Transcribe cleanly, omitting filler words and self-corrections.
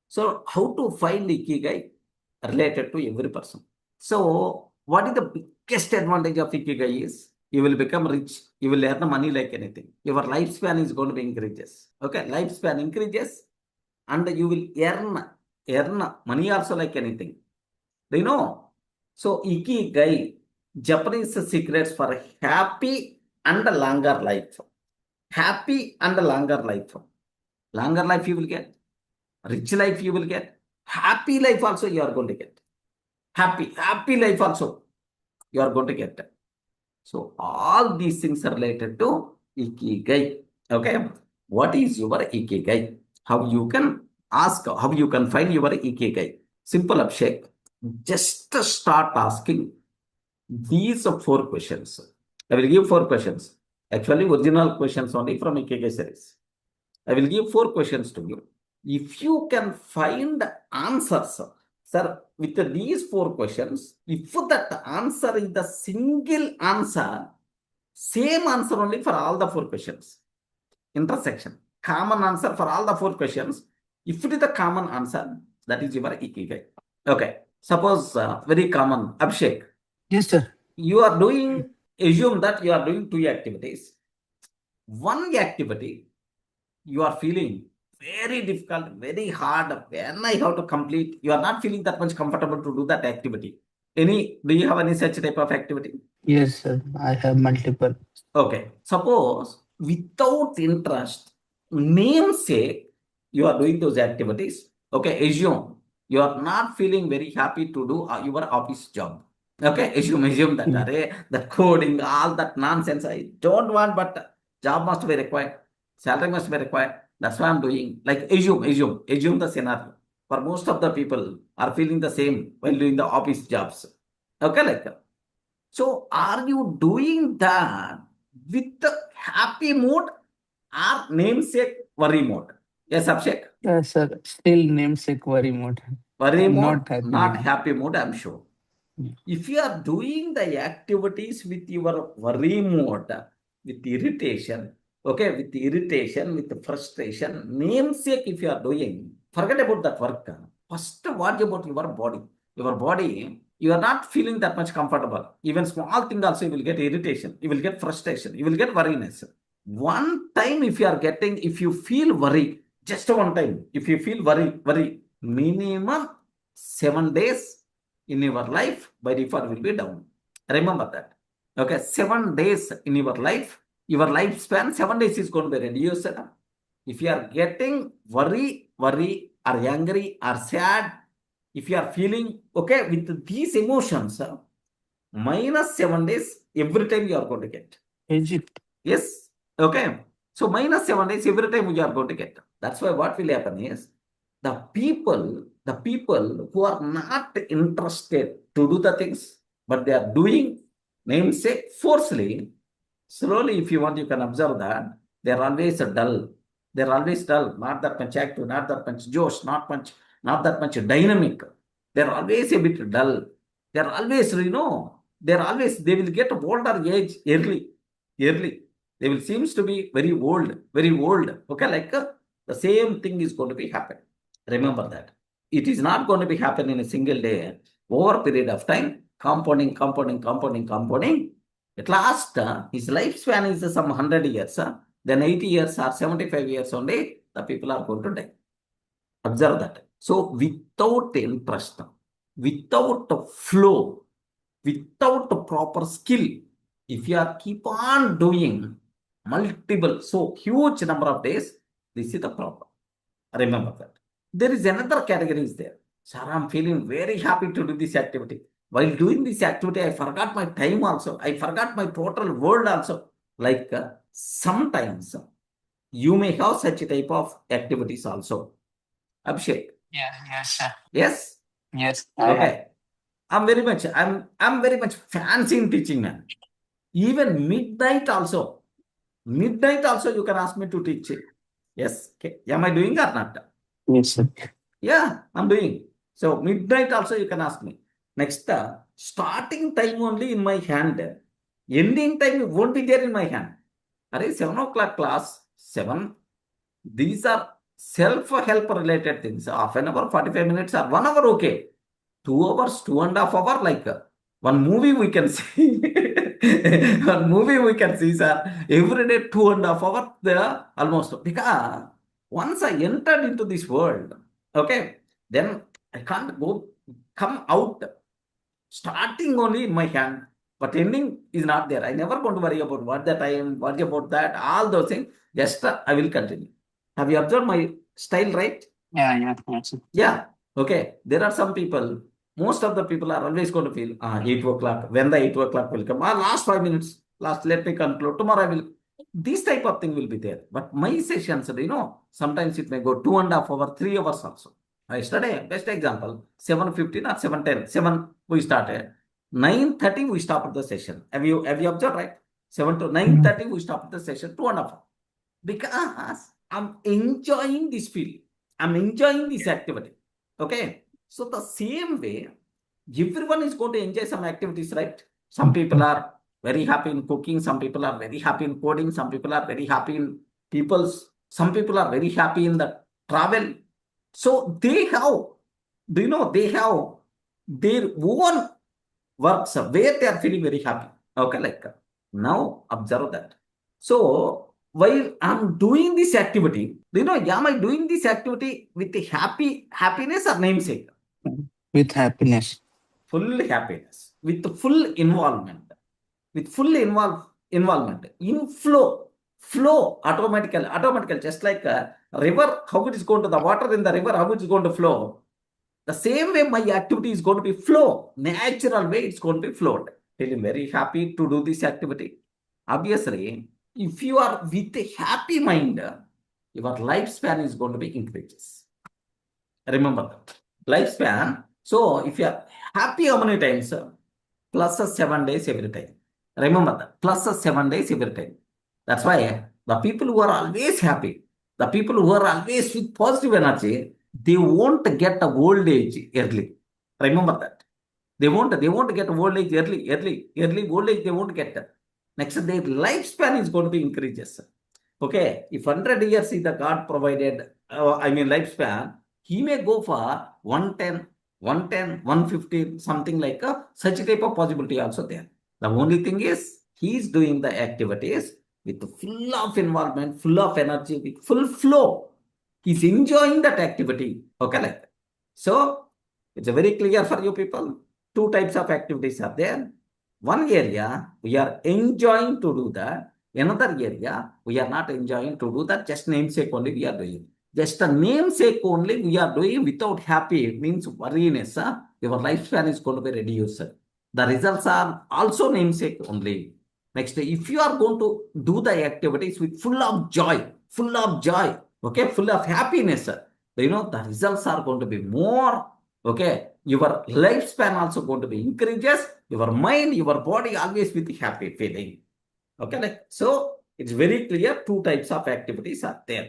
So how to find Ikigai related to every person? So what is the biggest advantage of Ikigai is you will become rich. You will earn money like anything. Your lifespan is going to be increases. Okay, lifespan increases and you will earn money also like anything. Do you know? So Ikigai, Japanese secrets for happy and longer life. Happy and longer life. Longer life you will get. Rich life you will get. Happy life also you are going to get. Happy life also you are going to get. So all these things are related to Ikigai. Okay. What is your Ikigai? How you can ask, how you can find your Ikigai? Simple, Abhishek. Just start asking these 4 questions. I will give 4 questions. Actually, original questions only from Ikigai series. I will give 4 questions to you. If you can find answers, sir, with these 4 questions, if that answer is the single answer, same answer only for all the 4 questions. Intersection. Common answer for all the 4 questions. If it is the common answer, that is your Ikigai. Okay. Suppose very common, Abhishek. Yes, sir. You are doing, assume that you are doing 2 activities. One activity, you are feeling very difficult, very hard. When I have to complete, you are not feeling that much comfortable to do that activity. Do you have any such type of activity? Yes, sir. I have multiple. Okay. Suppose without interest, namesake, you are doing those activities. Okay. Assume you are not feeling very happy to do your office job. Okay. Assume that that coding, all that nonsense. I don't want, but job must be required. Salary must be required. That's why I'm doing. Like assume the scenario. For most of the people are feeling the same while doing the office jobs. Okay, like that. So are you doing that with the happy mood or namesake worry mode? Yes, Abhishek. Yes, sir. Still namesake worry mode. Worry I'm mode, not happy not mood. happy mode, I'm sure. If you are doing the activities with your worry mode, with irritation, okay, with frustration, namesake, if you are doing, forget about that work. First, what about your body? Your body, you are not feeling that much comfortable. Even small thing also, you will get irritation, you will get frustration, you will get worriness. One time, if you feel worry, just one time, if you feel worry, minimum 7 days in your life by default will be down. Remember that. Okay, 7 days in your lifespan, 7 days is going to be reduced. If you are getting worry, or angry, or sad, if you are feeling okay with these emotions, minus 7 days every time you are going to get. Is it? Yes. Okay. So minus 7 days every time you are going to get. That's why what will happen is the people who are not interested to do the things, but they are doing, namesake, forcefully, slowly, if you want, you can observe that they're always dull. They're always dull, not that much active, not that much josh, not that much dynamic. They're always a bit dull. They're always, they will get older age early. They will seems to be very old, very old. Okay, like the same thing is going to be happen. Remember that. It is not going to be happen in a single day. Over a period of time, compounding. At last, his lifespan is some 100 years. Then 80 years or 75 years only, the people are going to die. Observe that. So without interest, without flow, without proper skill, if you are keep on doing multiple, so huge number of days, this is the problem. Remember that. There is another category is there. Sir, I'm feeling very happy to do this activity. While doing this activity, I forgot my time also. I forgot my total world also. Like sometimes you may have such a type of activities also. Abhishek. Yeah, yes, sir. Yes. Yes, I have. Okay. I'm very much fancy in teaching, man. Even midnight also you can ask me to teach it. Yes. Okay. Am I doing or not? Yes, sir. Yeah, I'm doing. So midnight also you can ask me. Next, starting time only in my hand. Ending time won't be there in my hand. Are 7 o'clock class, 7. These are self-help related things, half an hour, 45 minutes or 1 hour, okay. 2 hours, 2.5 hours, like one movie we can see. One movie we can see, sir. Every day, 2.5 hours, there almost. Because once I entered into this world, okay, then I can't come out. Starting only in my hand, but ending is not there. I never going to worry about what the time, what about that, all those things. Just I will continue. Have you observed my style, right? Yeah, yes, sir. Yeah. Okay. There are some people, most of the people are always going to feel 8 o'clock. When the 8 o'clock will come, last 5 minutes, last, let me conclude. Tomorrow I will. This type of thing will be there. But my sessions, sometimes it may go 2.5 hours, 3 hours also. Yesterday, best example, 7:15 or 7:10. 7 we started. 9:30 we stopped the session. Have you observed, right? 7 to 9:30 we stopped the session, 2.5 hours. Because I'm enjoying this field. I'm enjoying this activity. Okay. So the same way, everyone is going to enjoy some activities, right? Some people are very happy in cooking. Some people are very happy in coding. Some people are very happy in people's. Some people are very happy in the travel. So they have, they have their own works where they are feeling very happy. Okay, like now observe that. So while I'm doing this activity, am I doing this activity with the happiness or namesake? With happiness. Full happiness, with the full involvement, involvement in flow automatically, just like a river, how it is going to the water in the river, how it is going to flow. The same way my activity is going to be flow, natural way it's going to be flowed. Feeling very happy to do this activity. Obviously, if you are with a happy mind, your lifespan is going to be increases. Remember that. Lifespan. So if you are happy how many times? Plus 7 days every time. Remember that. Plus 7 days every time. That's why the people who are always happy, the people who are always with positive energy, they won't get a old age early. Remember that. They won't get old age early old age they won't get. Next, their lifespan is going to be increases. Okay, if 100 years is the God provided, lifespan, he may go for 110, 150, something like such type of possibility also there. The only thing is, he is doing the activities with full of involvement, full of energy, with full flow. He's enjoying that activity. Okay, like that. So, it's very clear for you people. Two types of activities are there. One area, we are enjoying to do that. Another area, we are not enjoying to do that. Just namesake only we are doing. Just a namesake only we are doing without happy, means worriness. Your lifespan is going to be reduced. The results are also namesake only. Next, if you are going to do the activities with full of joy, okay, full of happiness, the results are going to be more. Okay, your lifespan also going to be increases. Your mind, your body always with happy feeling. Okay, so it's very clear two types of activities are there.